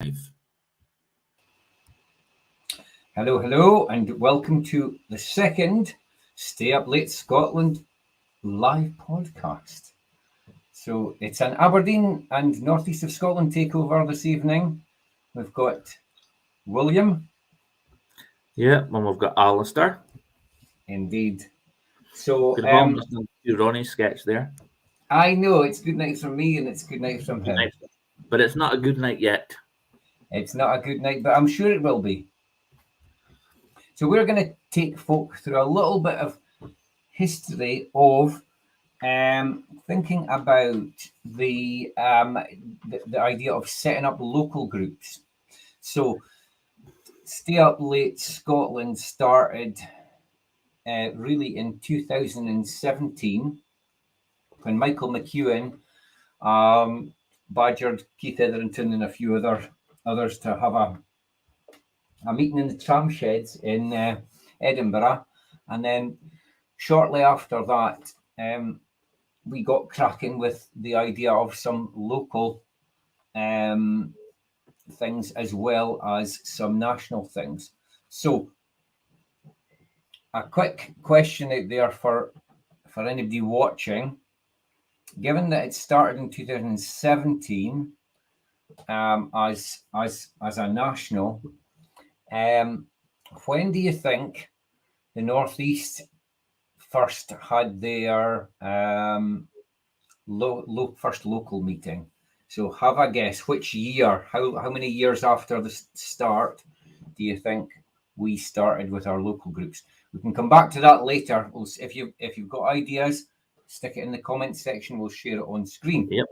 live. Hello, and welcome to the second Stay Up Late Scotland live podcast. So it's an Aberdeen and northeast of Scotland takeover this evening. We've got William. Yeah, and we've got Alistair. Indeed. So Could have almost done Ronnie's sketch there. I know it's good night from me and it's good night from him. Night. But it's not a good night yet. It's not a good night, but I'm sure it will be. So we're going to take folk through a little bit of history of thinking about the idea of setting up local groups. So Stay Up Late Scotland started really in 2017 when Michael McEwen badgered Keith Etherington and a few others to have a meeting in the tram sheds in Edinburgh, and then shortly after that we got cracking with the idea of some local things as well as some national things. So a quick question out there for anybody watching. Given that it started in 2017 as a national, when do you think the Northeast first had their first local meeting? So have a guess. Which year? How many years after the start do you think we started with our local groups? We can come back to that later. If you've got ideas, stick it in the comments section. We'll share it on screen. Yep.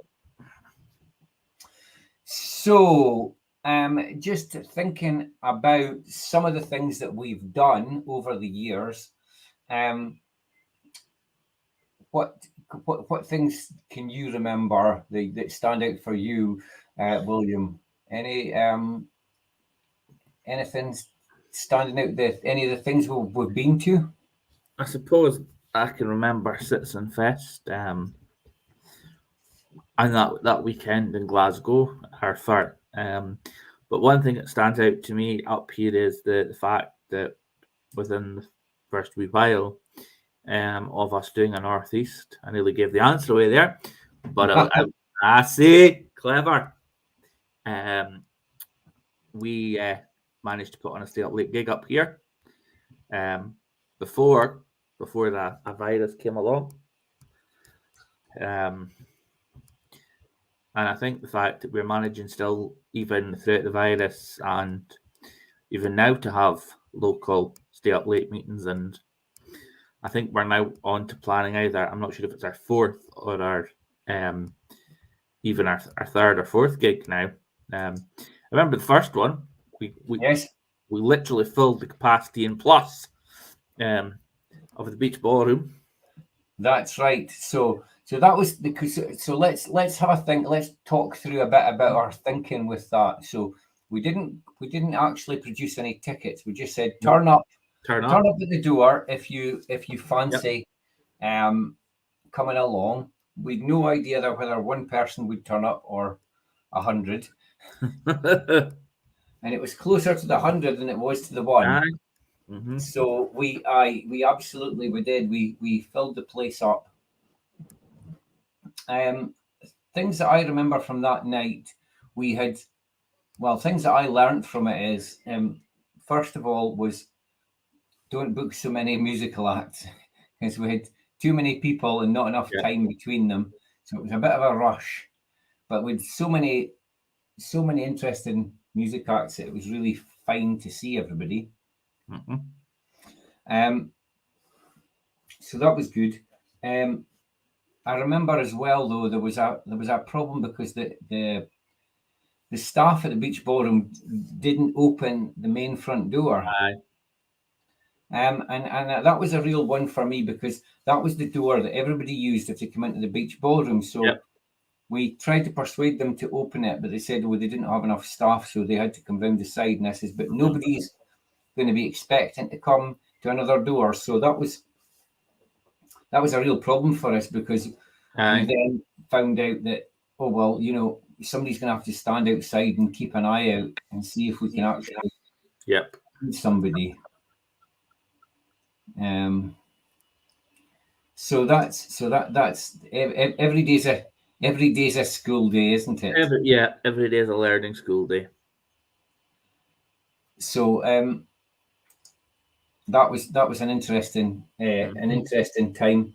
So just thinking about some of the things that we've done over the years, what things can you remember that stand out for you, William? Anything standing out? Any of the things we've been to? I suppose I can remember Citizen Fest and that weekend in Glasgow, our third. But one thing that stands out to me up here is the fact that within the first wee while of us doing a Northeast, I nearly gave the answer away there, but I see, clever. We managed to put on a Stay Up Late gig up here before a virus came along. And I think the fact that we're managing still, even throughout the virus and even now, to have local Stay Up Late meetings, and I think we're now on to planning either, I'm not sure if it's our fourth or our even our third or fourth gig now. I remember the first one, we literally filled the capacity in plus of the Beach Ballroom. That's right. So that was so let's have a think. Let's talk through a bit about our thinking with that. So we didn't actually produce any tickets. We just said turn up at the door if you fancy coming along. We'd no idea that whether one person would turn up or 100. And it was closer to the 100 than it was to the one. Mm-hmm. So we absolutely did. We filled the place up. Things that I remember from that night, things that I learned from it is, first of all, was don't book so many musical acts because we had too many people and not enough time between them. So it was a bit of a rush, but with so many interesting music acts, it was really fine to see everybody. Mm-hmm. So that was good. I remember as well, though, there was a problem because the staff at the Beach Ballroom didn't open the main front door. And that was a real one for me because that was the door that everybody used if they come into the Beach Ballroom. So we tried to persuade them to open it, but they said, well, they didn't have enough staff, so they had to come round the side. And I says, but nobody's going to be expecting to come to another door. So that was a real problem for us because we then found out that, somebody's going to have to stand outside and keep an eye out and see if we can actually Yep. find somebody. So that's every day's a school day, isn't it? Every day is a learning school day. So that was an interesting time.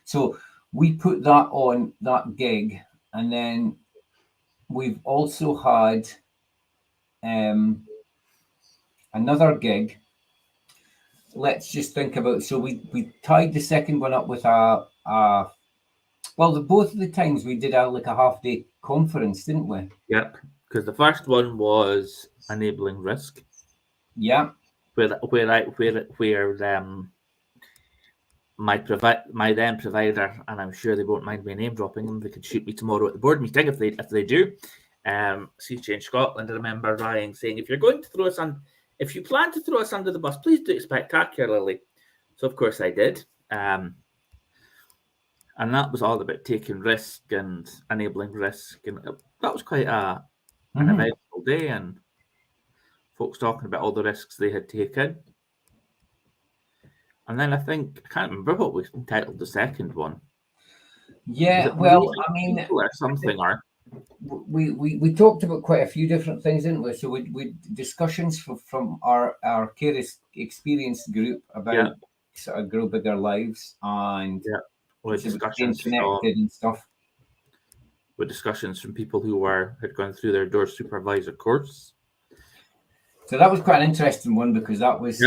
So we put that on that gig, and then we've also had another gig. Let's just think about. So we tied the second one up with both of the times we did like a half-day conference, didn't we? Yep. Because the first one was enabling risk. Yeah. Where my then provider, and I'm sure they won't mind me name dropping them, they could shoot me tomorrow at the board meeting if they do. Sea Change Scotland, I remember Ryan saying, if you plan to throw us under the bus, please do it spectacularly. So of course I did. And that was all about taking risk and enabling risk. And that was quite an eventful day, and folks talking about all the risks they had taken. And then I can't remember what we entitled the second one. Yeah, well, I mean, or something, or we talked about quite a few different things, didn't we? So we discussions from our care experience group about sort of grow bigger lives, and discussions connected and stuff. With discussions from people who had gone through their door supervisor course. So that was quite an interesting one, because that was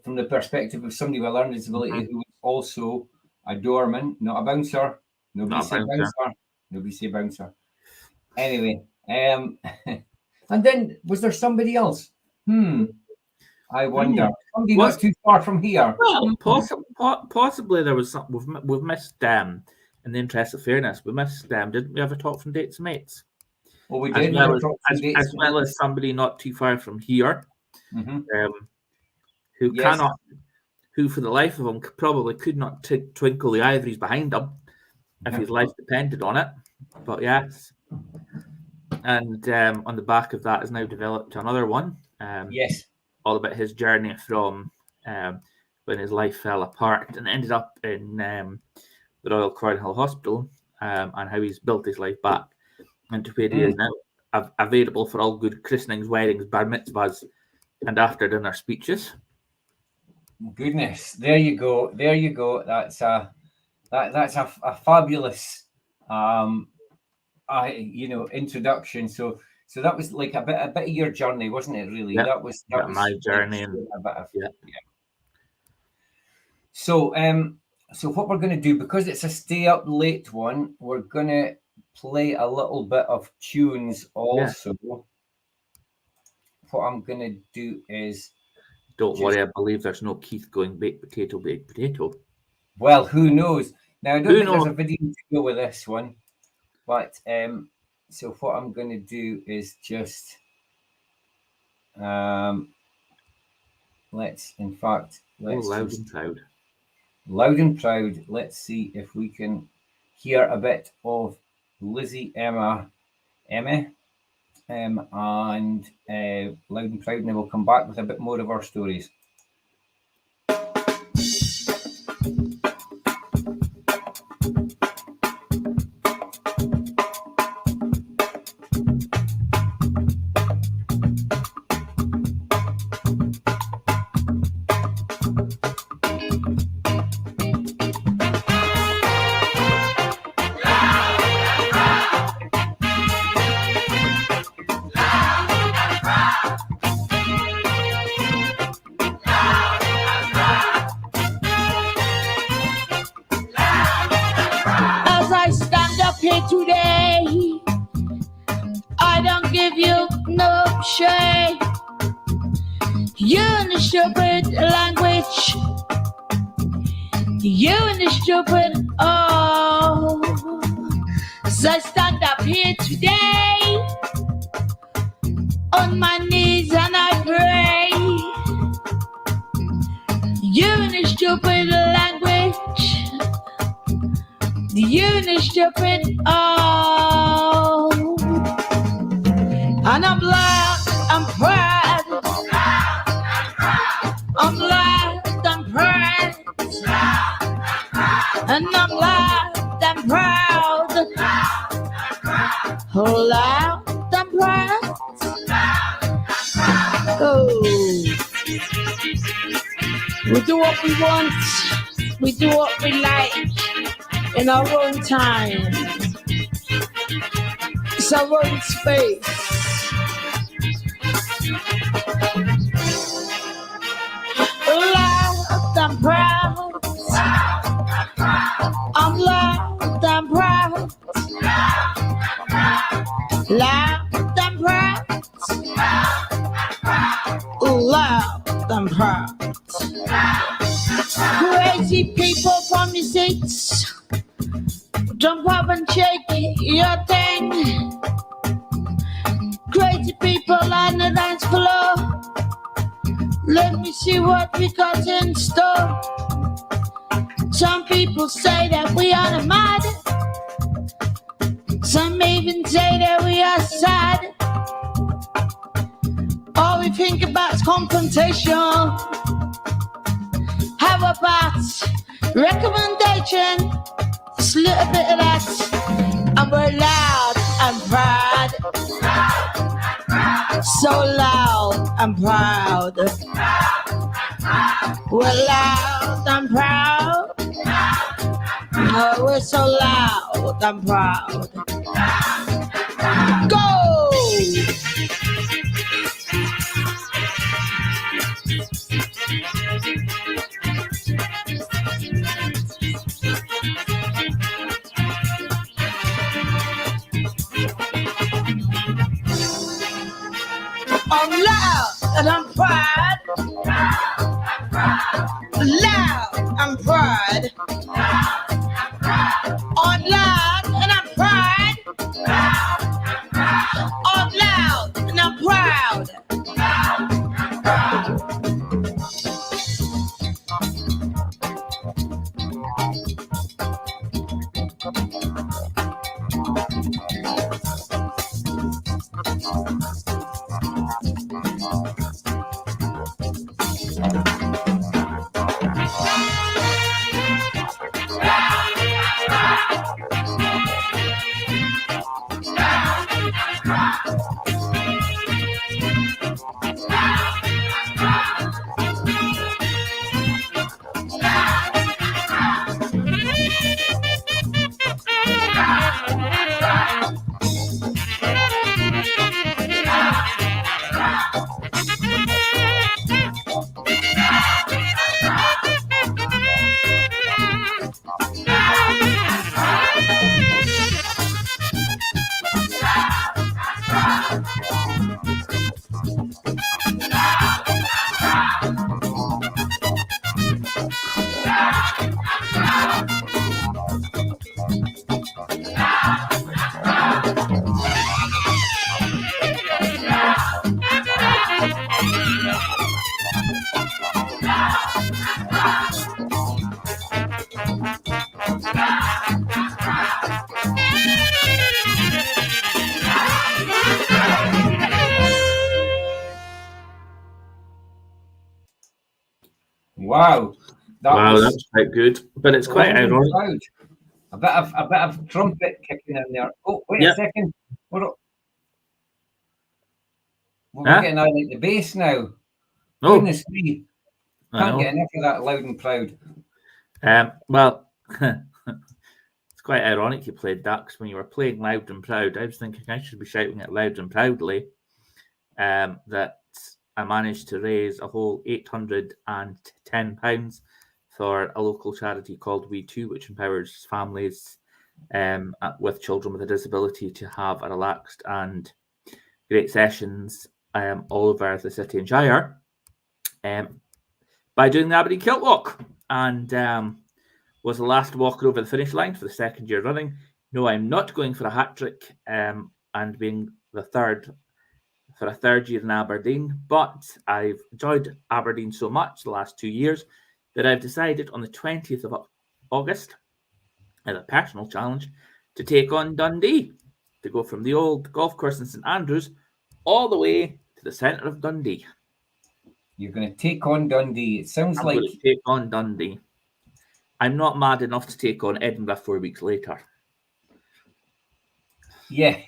from the perspective of somebody with a learning disability who was also a doorman, not a bouncer. Nobody say bouncer. Anyway, and then was there somebody else? I wonder. Somebody not too far from here. Well, possibly there was something we've missed. In the interest of fairness, we missed. Didn't we have a talk from Dates Mates? Well, we did. As well as somebody not too far from here, who for the life of him probably could not twinkle the ivories behind him if his life depended on it. But yes, and on the back of that has now developed another one. All about his journey from when his life fell apart and ended up in the Royal Cornhill Hospital, and how he's built his life back into where he is now, available for all good christenings, weddings, bar mitzvahs, and after dinner speeches. Goodness, there you go. That's a fabulous introduction. So that was like a bit of your journey, wasn't it? Really, that was my journey. So what we're going to do, because it's a stay up late one, we're going to play a little bit of tunes also. What I'm going to do is... Don't worry, I believe there's no Keith going baked potato. Well, who knows? Now, I don't think there's a video to go with this one. But, so what I'm going to do is just... Loud and proud. Loud and proud. Let's see if we can hear a bit of Lizzie Emma, and Loud and Proud, and then we'll come back with a bit more of our stories. uni stupid. Oh, and I'm loud, I'm proud. I'm loud, I'm proud. And I'm loud, I'm proud. Oh, loud, I'm proud. Oh, we do what we want. We do what we like in our own time. It's our own space. Loud and proud. I'm loud and proud. Loud and proud. Loud and proud. Crazy people from the seats, jump up and shake your thing. Crazy people on the dance floor, let me see what we got in store. Some people say that we are mad. Some even say that we are sad. All we think about is confrontation. How about recommendation? Just a little bit of that. And we're loud and proud. So loud and proud. We're loud and proud. Oh, we're so loud and proud. Go! I'm loud and I'm proud. Loud and proud. I'm loud and I'm proud. I'm loud and I'm proud. Wow. That's quite good. But it's quite ironic. Loud. A bit of trumpet kicking in there. Oh, wait a second. We're getting out like the bass now. Oh, goodness me. Can't get enough of that loud and proud. Well, it's quite ironic you played that, because when you were playing loud and proud, I was thinking I should be shouting it loud and proudly. That I managed to raise a whole £810 for a local charity called We Too, which empowers families with children with a disability to have a relaxed and great sessions all over the city and shire by doing the Aberdeen Kilt Walk, and was the last walker over the finish line for the second year running. No, I'm not going for a hat trick and being the third for a third year in Aberdeen, but I've enjoyed Aberdeen so much the last 2 years that I've decided on the 20th of August as a personal challenge to take on Dundee, to go from the old golf course in St Andrews all the way to the centre of Dundee. You're going to take on Dundee. It sounds I'm like going to take on Dundee. I'm not mad enough to take on Edinburgh 4 weeks later. yeah.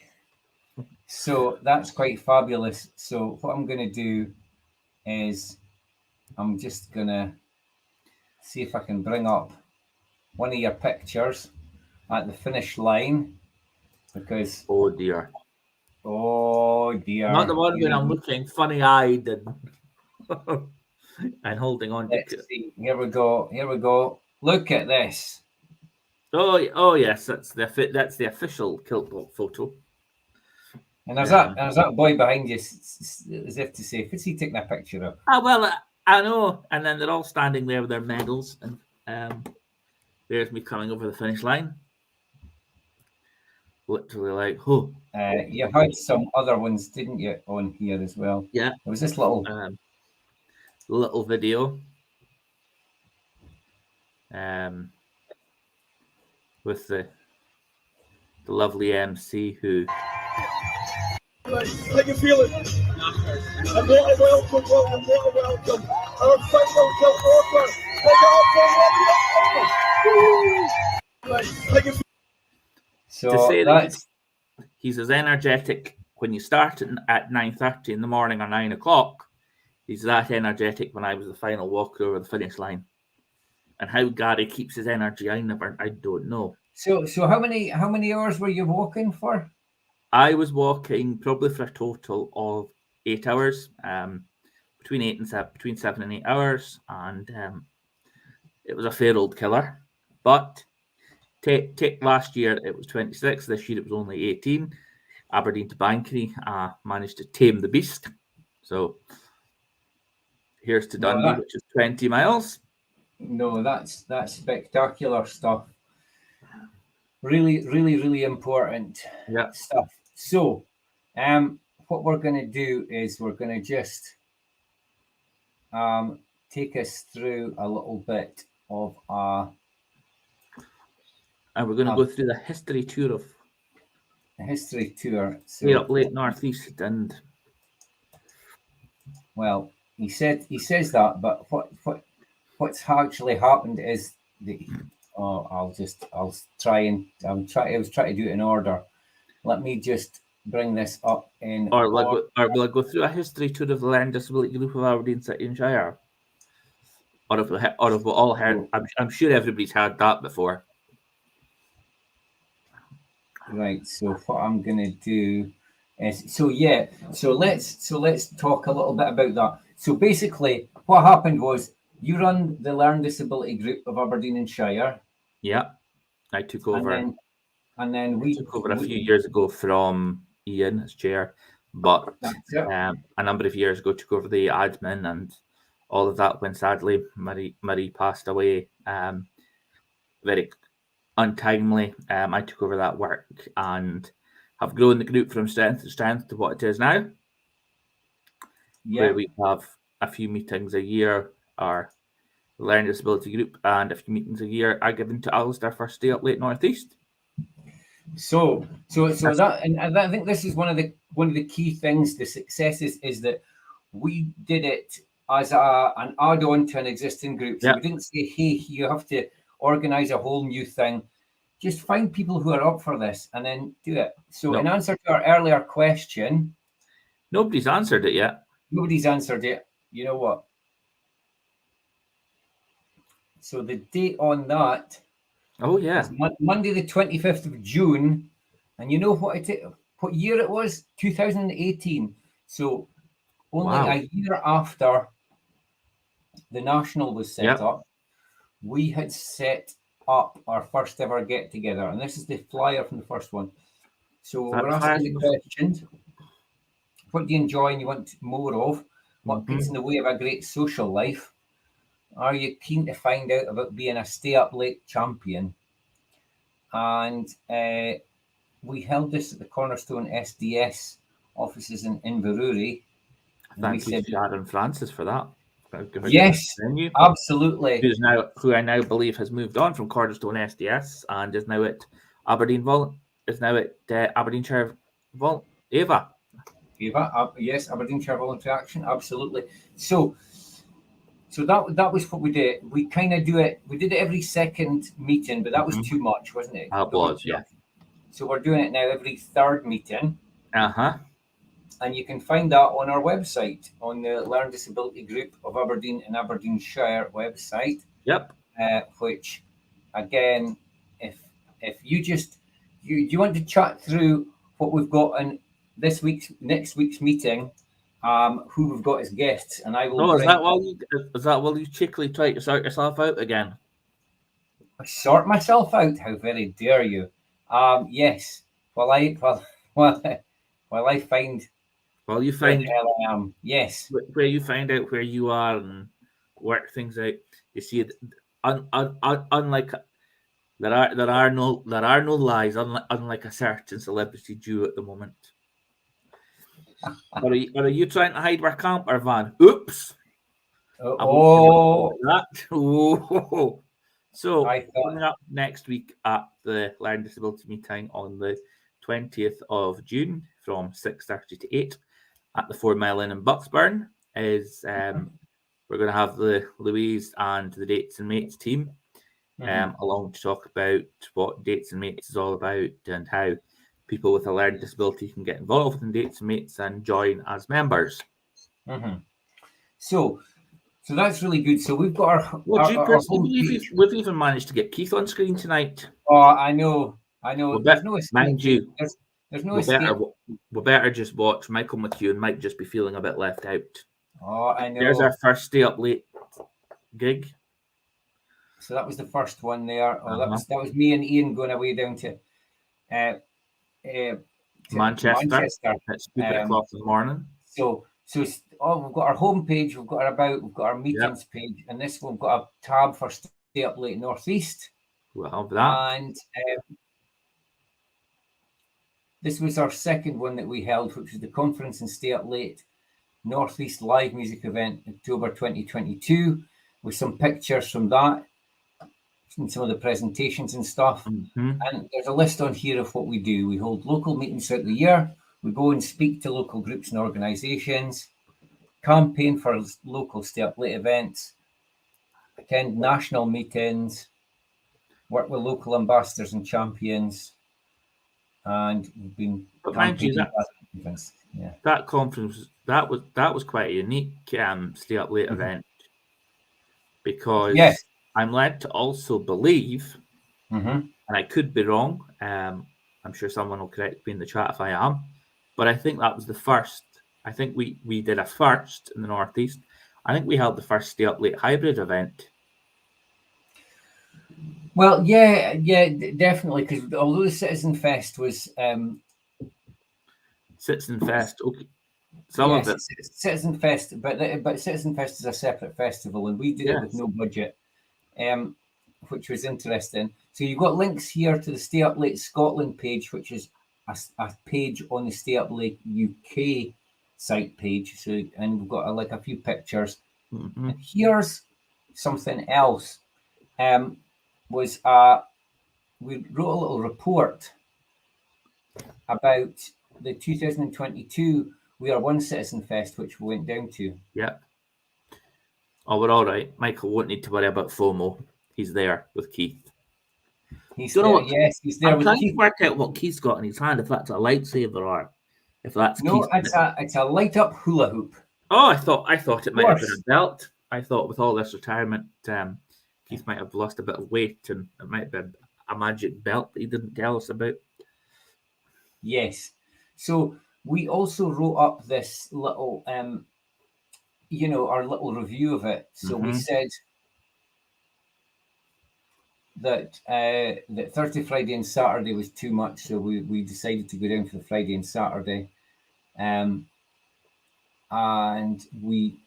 So that's quite fabulous. So what I'm going to do is I'm just going to see if I can bring up one of your pictures at the finish line, because Oh dear. oh dear, Not the one when I'm looking funny-eyed and, and holding on to... Let's see. Here we go. Look at this. Oh yes, that's the official Kiltbox photo. And there's that boy behind you, as if to say, "What's he taking a picture of?" Ah, well, I know. And then they're all standing there with their medals, and there's me coming over the finish line. Literally, like, oh. You had some other ones, didn't you, on here as well? Yeah. There was this little video. With the lovely MC who. How you feeling? I'm not welcome. Our final kill offer. So to say that he's as energetic when you start at 9:30 in the morning or 9 o'clock. He's that energetic when I was the final walker over the finish line. And how Gary keeps his energy, I don't know. So how many hours were you walking for? I was walking probably for a total of 8 hours, between 7 and 8 hours, and it was a fair old killer. But take last year it was 26. This year it was only 18. Aberdeen to Bankery managed to tame the beast. So here's to Dundee, which is 20 miles. No, that's spectacular stuff. Really, really, really important stuff. So, what we're going to do is we're going to just take us through a little bit of and we're going to go through the history tour of history tour. So, here up Lake Northeast, and well, he says that, but what's actually happened is that I was trying to do it in order. Let me just bring this up in. Or will I go through a history tour of the Learning Disability Group of Aberdeen City and Shire? Or have we all heard? I'm sure everybody's heard that before. Right. So what I'm going to do is So let's talk a little bit about that. So basically, what happened was you run the Learning Disability Group of Aberdeen and Shire. Yeah, I took over. And then we took over a few years ago from Ian as chair, but a number of years ago took over the admin and all of that when sadly Marie passed away very untimely. I took over that work and have grown the group from strength to strength to what it is now. Where we have a few meetings a year, our Learning Disability Group, and a few meetings a year are given to Alistair for Stay Up Late Northeast. So that, and I think this is one of the key things. The successes is that we did it as an add-on to an existing group. So we didn't say, "Hey, you have to organize a whole new thing." Just find people who are up for this and then do it. So in answer to our earlier question, nobody's answered it yet. Nobody's answered it. You know what? So the date on that. Oh yeah, Monday the 25th of June, and you know what year it was? 2018. So only a year after the National was set up, we had set up our first ever get together, and this is the flyer from the first one. So we're asking the question: what do you enjoy and you want more of? What gets in the way of a great social life? Are you keen to find out about being a stay up late champion? And we held this at the Cornerstone SDS offices in Inverurie. Thank you, Sharon Francis, for that. Yes, venue. absolutely. Who I now believe has moved on from Cornerstone SDS and is now at Aberdeenshire Ava. Yes, Aberdeenshire Voluntary Action, absolutely. So that was what we did. We kind of do it. We did it every second meeting, but that was too much, wasn't it? That was, yeah. So we're doing it now every third meeting. Uh-huh. And you can find that on our website, on the Learn Disability Group of Aberdeen and Aberdeenshire website. Yep. Which, again, if you just you want to chat through what we've got in next week's meeting, who we've got as guests, and I will. Oh, is that while you cheekily try to sort yourself out again? Sort myself out? How very dare you? Yes. While I find. Well, you find where the hell I am. Yes. Where you find out where you are and work things out. You see, unlike there are no lies, unlike a certain celebrity Jew at the moment. Are you trying to hide our camper van? Oops. Oh. So coming up next week at the Learn Disability meeting on the 20th of June from 6:30 to 8 at the 4 Mile Inn in Bucksburn is we're going to have the Louise and the Dates and Mates team along to talk about what Dates and Mates is all about and how people with a learning disability can get involved in Dates and Mates and join as members. So that's really good. So we've got we've even managed to get Keith on screen tonight. Oh, I know. There's no escape. Mind you, there's no escape. We better just watch. Michael McEwen might just be feeling a bit left out. Oh, I know. There's our first Stay Up Late gig. So that was the first one there. Oh, that was me and Ian going away down to Manchester at stupid o'clock in the morning. So we've got our homepage, we've got our meetings page, and this one we've got a tab for Stay Up Late Northeast. We'll have that. And this was our second one that we held, which was the Conference and Stay Up Late Northeast Live Music Event, October 2022, with some pictures from that and some of the presentations and stuff. And there's a list on here of what we do. We hold local meetings throughout the year. We go and speak to local groups and organisations, campaign for local Stay Up Late events, attend national meetings, work with local ambassadors and champions, and we've been. But mind you, that conference that was quite a unique Stay Up Late event because I'm led to also believe, and I could be wrong. I'm sure someone will correct me in the chat if I am, but I think that was the first. I think we did a first in the Northeast. I think we held the first Stay Up Late hybrid event. Well, yeah, definitely. Because although the Citizen Fest was Citizen Fest, okay, some of it Citizen Fest, but Citizen Fest is a separate festival, and we did it with no budget, which was interesting. So you've got links here to the Stay Up Late Scotland page, which is a page on the Stay Up Late UK site page. So, and we've got a few pictures. And here's something else. We wrote a little report about the 2022 We Are One Citizen Fest, which we went down to. Yeah. Oh, we're all right. Michael won't need to worry about FOMO. He's there with Keith. He's there. Yes, he's there. I'm trying to work out what Keith's got in his hand. If that's a lightsaber or if that's it's a light up hula hoop. Oh, I thought it might have been a belt. I thought with all this retirement, Keith might have lost a bit of weight, and it might have been a magic belt that he didn't tell us about. Yes. So we also wrote up this little, our little review of it. So we said that Thursday, Friday, and Saturday was too much, so we decided to go down for the Friday and Saturday, and we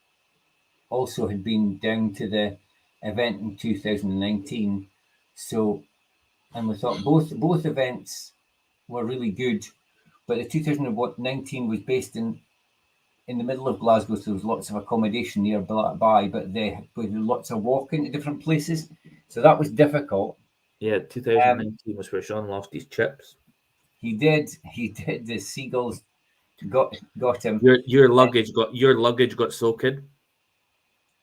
also had been down to the event in 2019. So, and we thought both events were really good, but the 2019 was based in in the middle of Glasgow, so there was lots of accommodation nearby, but with lots of walking to different places. So that was difficult. Yeah, 2019 was where Sean lost his chips. He did. The seagulls got him. Your luggage got soaked.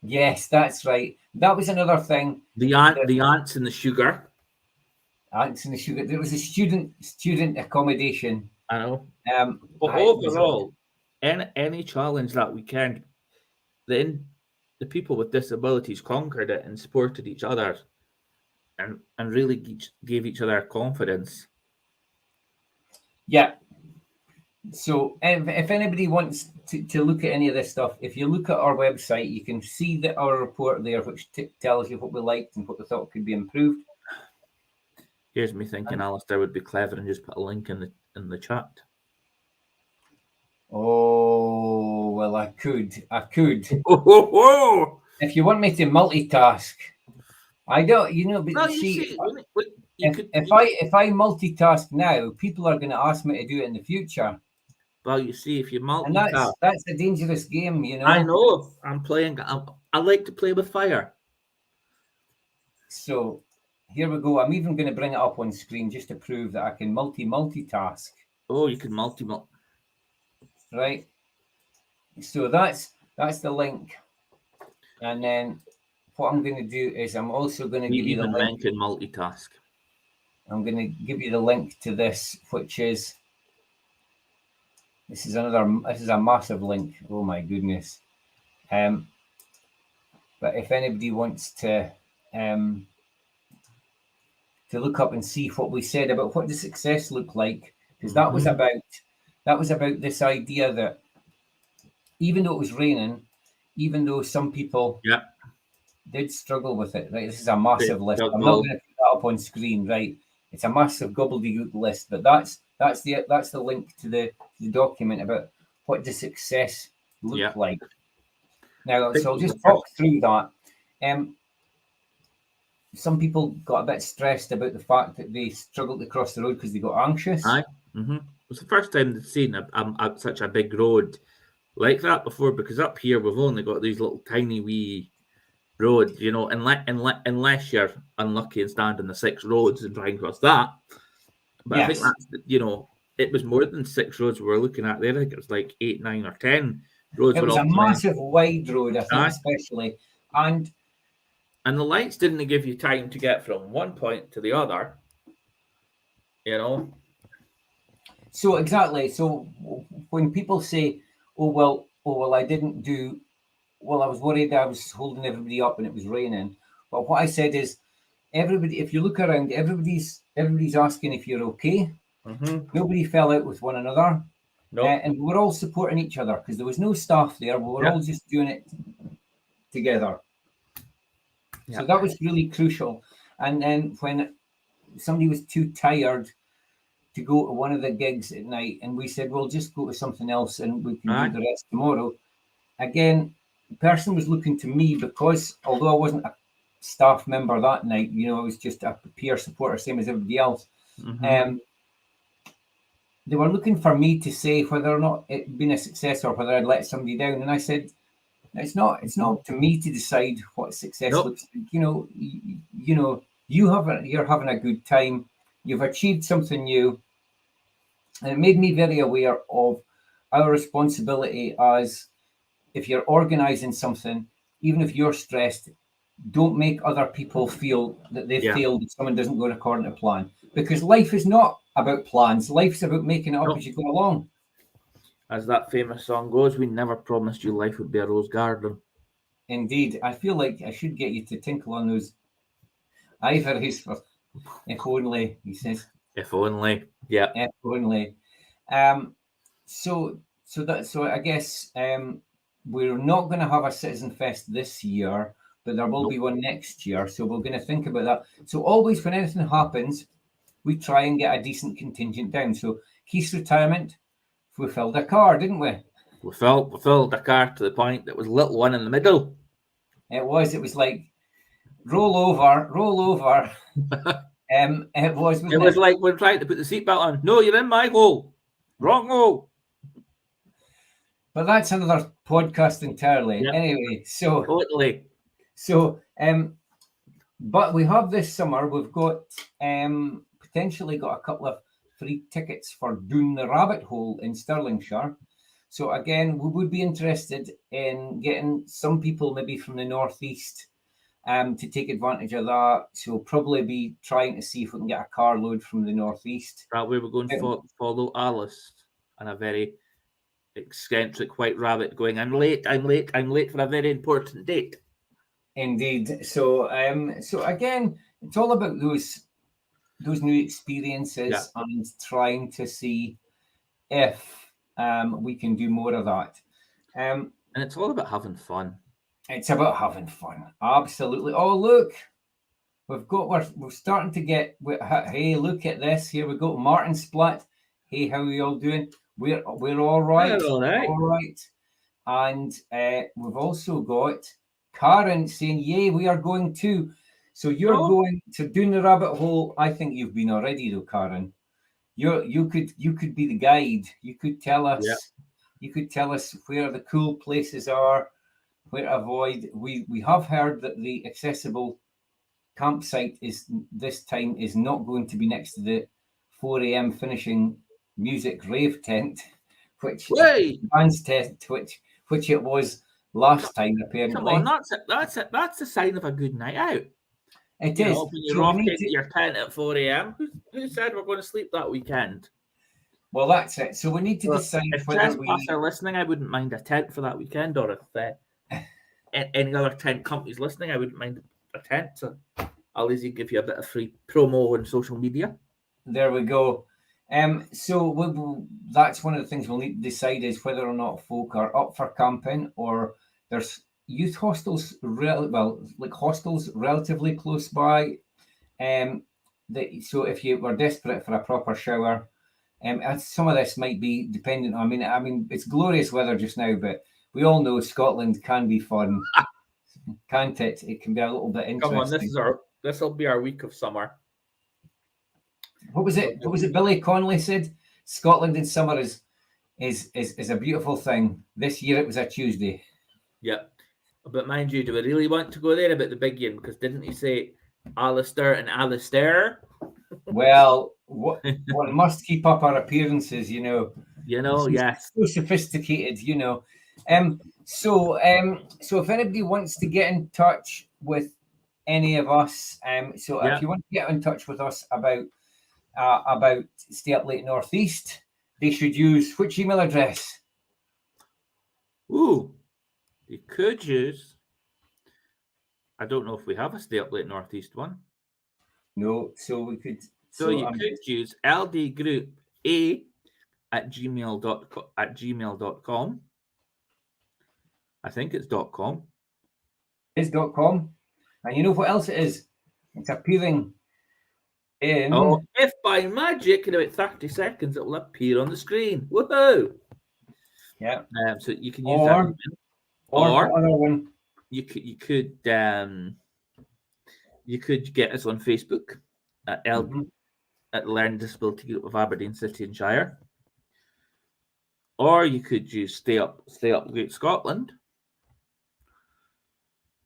Yes, that's right. That was another thing. The ants and the sugar. Ants and the sugar. There was a student accommodation. I know. it But was- overall, any challenge that weekend, the people with disabilities conquered it and supported each other, and really gave each other confidence. Yeah. So if anybody wants to look at any of this stuff, if you look at our website, you can see that our report there, which tells you what we liked and what we thought could be improved. Here's me thinking Alistair would be clever and just put a link in the chat. Oh, well, I could. Oh. If you want me to multitask, I don't, but No, see, you could. if I multitask now, people are going to ask me to do it in the future. Well, you see, if you And multitask, that's a dangerous game, I know. I'm playing. I like to play with fire. So here we go. I'm even going to bring it up on screen just to prove that I can multitask. Oh, you can multi. Right. So that's the link. And then what I'm going to do is I'm also going to give you the Even link. men can multitask. I'm going to give you the link to this, which is this is a massive link. Oh my goodness. But if anybody wants to look up and see what we said about what does success look like, because that was about this idea that even though it was raining, even though some people did struggle with it, right? This is a massive list. I'm not going to put that up on screen, right? It's a massive gobbledygook list, but that's the link to the document about what does success look like. Now, so I'll just talk through that. Some people got a bit stressed about the fact that they struggled to cross the road because they got anxious. It was the first time they'd seen such a big road like that before, because up here we've only got these little tiny wee roads, unless you're unlucky and stand on the 6 roads and try and cross that. But I think that's, it was more than 6 roads we were looking at there. I think it was like 8, 9 or 10 roads. It was a massive wide road, I think, especially. And the lights didn't give you time to get from one point to the other, So exactly. So when people say, oh, well, I didn't do, well, I was worried I was holding everybody up and it was raining. But what I said is, everybody, if you look around, everybody's asking if you're okay. Nobody fell out with one another. No. And we're all supporting each other because there was no staff there. We were all just doing it together. So that was really crucial. And then when somebody was too tired to go to one of the gigs at night, and we said, well, just go to something else and we can do the rest tomorrow. Again, the person was looking to me because although I wasn't a staff member that night, I was just a peer supporter, same as everybody else. They were looking for me to say whether or not it'd been a success or whether I'd let somebody down. And I said, it's not up to me to decide what success looks like. You're having a good time. You've achieved something new. And it made me very aware of our responsibility as if you're organizing something, even if you're stressed, don't make other people feel that they've failed if someone doesn't go according to plan. Because life is not about plans. Life's about making it up as you go along. As that famous song goes, we never promised you life would be a rose garden. Indeed. I feel like I should get you to tinkle on those ivories for if only, he says. If only. Yeah. If only. So I guess we're not going to have a Citizen Fest this year, but there will be one next year. So we're going to think about that. So always when anything happens, we try and get a decent contingent down. So Keith's retirement, we filled a car, didn't we? We filled a car to the point that was a little one in the middle. It was like roll over. It was like we're trying to put the seatbelt on. No, you're in my hole. Wrong hole. but that's another podcast entirely. Yep. Anyway, so Totally. but we have this summer, we've got potentially got a couple of free tickets for Doon the Rabbit Hole in Stirlingshire. So again, we would be interested in getting some people maybe from the northeast to take advantage of that. So we'll probably be trying to see if we can get a carload from the northeast. That way we're going to follow Alice and a very eccentric white rabbit going, I'm late for a very important date. Indeed. So so again, it's all about those new experiences and trying to see if we can do more of that. And it's all about having fun. It's about having fun. Absolutely. Oh, look, we're starting to get. Hey, look at this. Here we go. Martin Splat. Hey, how are you all doing? We're all right. All right. All right. And we've also got Karen saying, "Yay, we are going too." So you're going to Doon the Rabbit Hole. I think you've been already though, Karen. You could be the guide. You could tell us. Yeah. You could tell us where the cool places are, where to avoid. We have heard that the accessible campsite this time is not going to be next to the 4 a.m. finishing music rave tent, which dance tent, which it was last time apparently. Come on, that's a sign of a good night out. It You is. know, when you're So off we need to your tent at 4 a.m. Who said we're going to sleep that weekend? Well, that's it. So we need to decide If whether Trespass are listening, I wouldn't mind a tent for that weekend, or if any other tent companies listening, I wouldn't mind a tent. So I'll easily give you a bit of free promo on social media. There we go. So that's one of the things we'll need to decide is whether or not folk are up for camping, or there's youth hostels, hostels relatively close by. So if you were desperate for a proper shower, and some of this might be dependent. I mean, it's glorious weather just now, but we all know Scotland can be fun, can't it? It can be a little bit interesting. Come on, this will be our week of summer. What was it? Billy Connolly said, Scotland in summer is a beautiful thing. This year it was a Tuesday. Yeah, but mind you, do we really want to go there about the big one? Because didn't he say Alistair and Alistair? Well, one must keep up our appearances, you know. Yes. So sophisticated, you know. So if anybody wants to get in touch with any of us, if you want to get in touch with us about Stay Up Late Northeast, they should use which email address? Ooh, you could use. I don't know if we have a Stay Up Late Northeast one. No, so we could. So you could use ldgroupa@gmail.com. I think it's .com. It's .com. And you know what else it is? It's appearing in... Oh, if by magic in about 30 seconds it will appear on the screen. Woohoo! Yeah. So you can use that. Or another one. You could get us on Facebook at at Learning Disability Group of Aberdeen City and Shire. Or you could use Stay Up Great Scotland.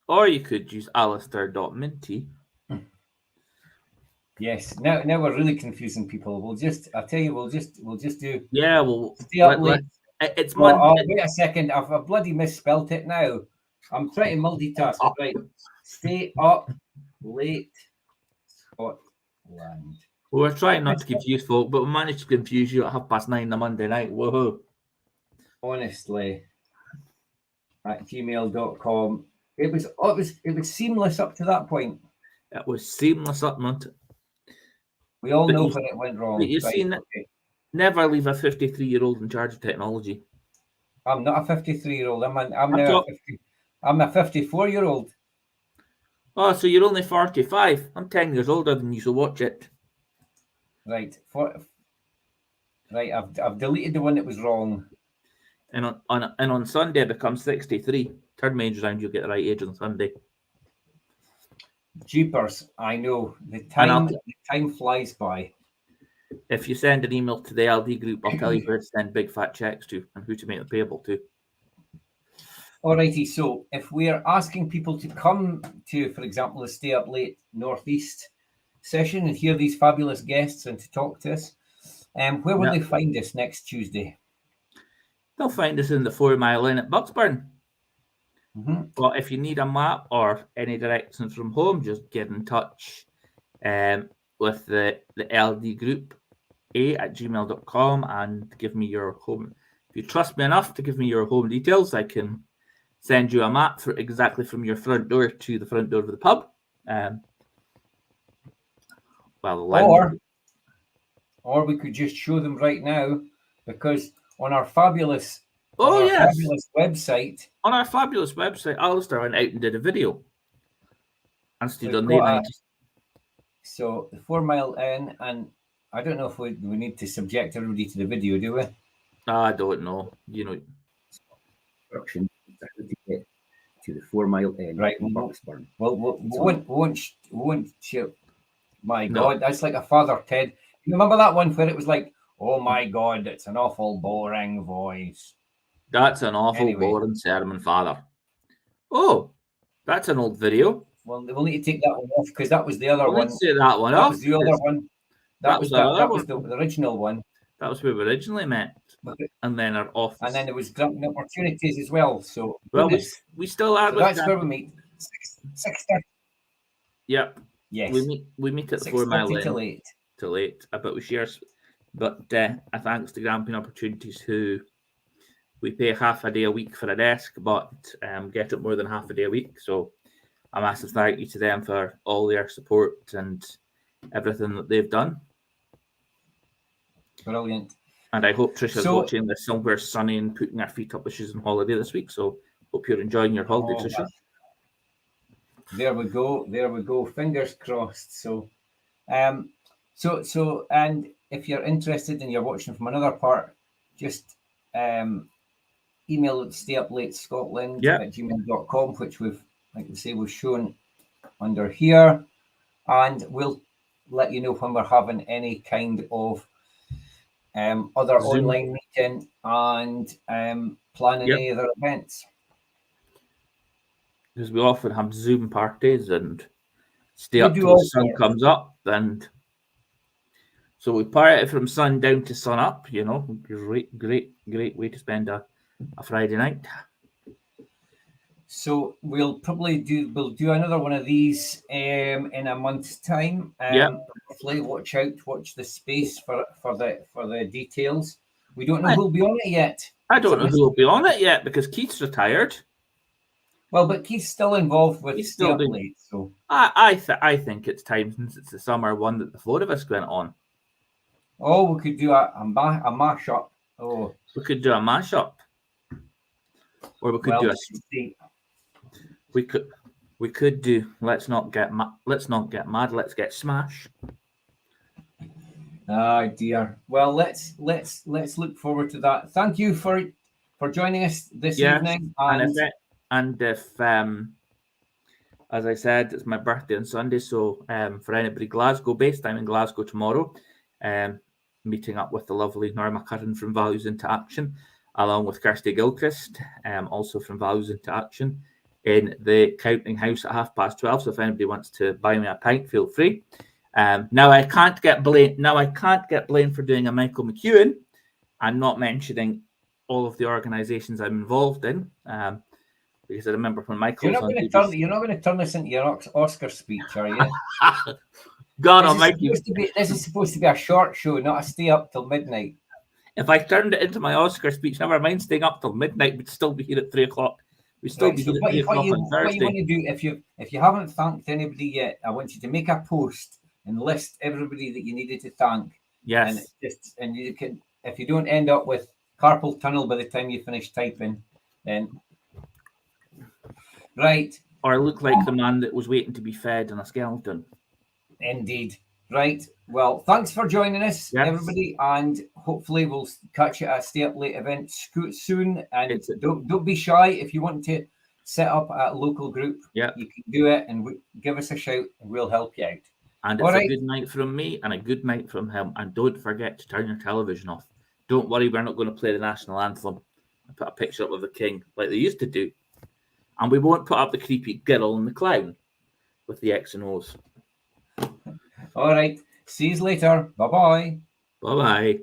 Or you could use Alistair.Minty. Yes. Now we're really confusing people. We'll just do. Yeah, well, Stay Up Late. It's Monday. Wait a second. I've bloody misspelt it now. I'm trying to multitask. Right. Stay Up Late Scotland. We're trying not to confuse folk, but we managed to confuse you at 9:30 on a Monday night. Woohoo. Honestly. At gmail.com. It was seamless up to that point. It was seamless up until. We all know when it went wrong. But you see, never leave a 53-year-old in charge of technology. I'm not a 53-year-old. I'm a 54-year-old. Oh, so you're only 45. I'm 10 years older than you, so watch it. Right. I've deleted the one that was wrong. And on Sunday I become 63. Turn my age around, you'll get the right age on Sunday. Jeepers, I know. The time flies by. If you send an email to the LD group, I'll tell you where to send big fat checks to and who to make them payable to. Alrighty, so if we're asking people to come to, for example, the Stay Up Late Northeast session and hear these fabulous guests and to talk to us, where will Yeah. they find us next Tuesday? They'll find us in the 4 Mile Inn at Bucksburn. Mhm. But if you need a map or any directions from home, just get in touch with the LD Group a@gmail.com and give me your home. If you trust me enough to give me your home details, I can send you a map for exactly from your front door to the front door of the pub. Or we could just show them right now, because on our fabulous yes, fabulous website, on our fabulous website, Alistair went out and did a video and stood We've on got the so the 4 Mile Inn, and I don't know if we need to subject everybody to the video, do we? I don't know. You know, instructions to get to the 4 Mile Inn, Right. in Bucksburn. Well, we won't show. My No. God, that's like a Father Ted. You remember that one where it was like, "Oh my God, it's an awful boring voice." that's an awful Anyway. boring sermon, Father. Oh, that's an old video. Well, we'll need to take that one off because that was the other We'll one. need to say that one That off. was the other one. That was the original one. That was where we originally met, and then our office. And then there was granting opportunities as well. So, well, goodness. we still are. So that's where we meet. 6:30. Yep, Yes. we meet at the 4 Mile 6:30 Inn till 8. till 8. But we share. But thanks to Grampian Opportunities, who we pay half a day a week for a desk, but get it more than half a day a week. So a massive thank you to them for all their support and everything that they've done. Brilliant. And I hope Trisha's So- watching this somewhere sunny and putting her feet up with she's on holiday this week. So hope you're enjoying your holiday, Oh, Trisha. There we go. There we go. Fingers crossed. So, and if you're interested and you're watching from another part, just email stayuplatescotland@gmail.com, which we've, like we say, we've shown under here, and we'll let you know when we're having any kind of other Zoom. online meeting and planning Yep. any other events. Because we often have Zoom parties and stay We up do till all the sun sorts. comes up. And so we party it from sun down to sun up, you know. Great way to spend a Friday night. So we'll do another one of these in a month's time. Yeah. Hopefully, watch the space for the details. We don't know Right. who'll be on it yet. I don't know who will be on it yet because Keith's retired. Well, but Keith's still involved with He's Stay still Up doing- Late, so I think it's time since it's the summer one that the four of us went on. we could do a mashup. Oh, We could do a mashup, or we could well, do let's see. we could do. Let's not get mad. Let's get smash. Oh dear. Well, let's look forward to that. Thank you for joining us this Yes, evening. And if as I said, it's my birthday on Sunday, so for anybody Glasgow based, I'm in Glasgow tomorrow, meeting up with the lovely Norma Curran from Values into Action, along with Kirsty Gilchrist, also from Values into Action, in the Counting House at 12:30. So if anybody wants to buy me a pint, feel free. Now I can't get blamed for doing a Michael McEwen and not mentioning all of the organisations I'm involved in. Because I remember when Michael You're was not on going BBC. to turn this into your Oscar speech, are you? God This almighty. is supposed to be a short show, not a stay up till midnight. If I turned it into my Oscar speech, never mind staying up till midnight, we'd still be here at 3 o'clock. We'd still Right, be so here at what 3 you o'clock on want Thursday. to do, if you haven't thanked anybody yet, I want you to make a post and list everybody that you needed to thank. And Yes. you can, if you don't end up with carpal tunnel by the time you finish typing, then right. Or look like the man that was waiting to be fed in a skeleton. Indeed. Right. Well, thanks for joining us, Yes. everybody, and hopefully we'll catch you at a Stay Up Late event soon. And don't be shy if you want to set up a local group. Yeah. You can do it, and give us a shout, and we'll help you out. And All it's right. a good night from me and a good night from him. And don't forget to turn your television off. Don't worry, we're not going to play the national anthem and put a picture up of the king like they used to do. And we won't put up the creepy girl and the clown with the X and O's. All right. See you later. Bye-bye. Bye-bye.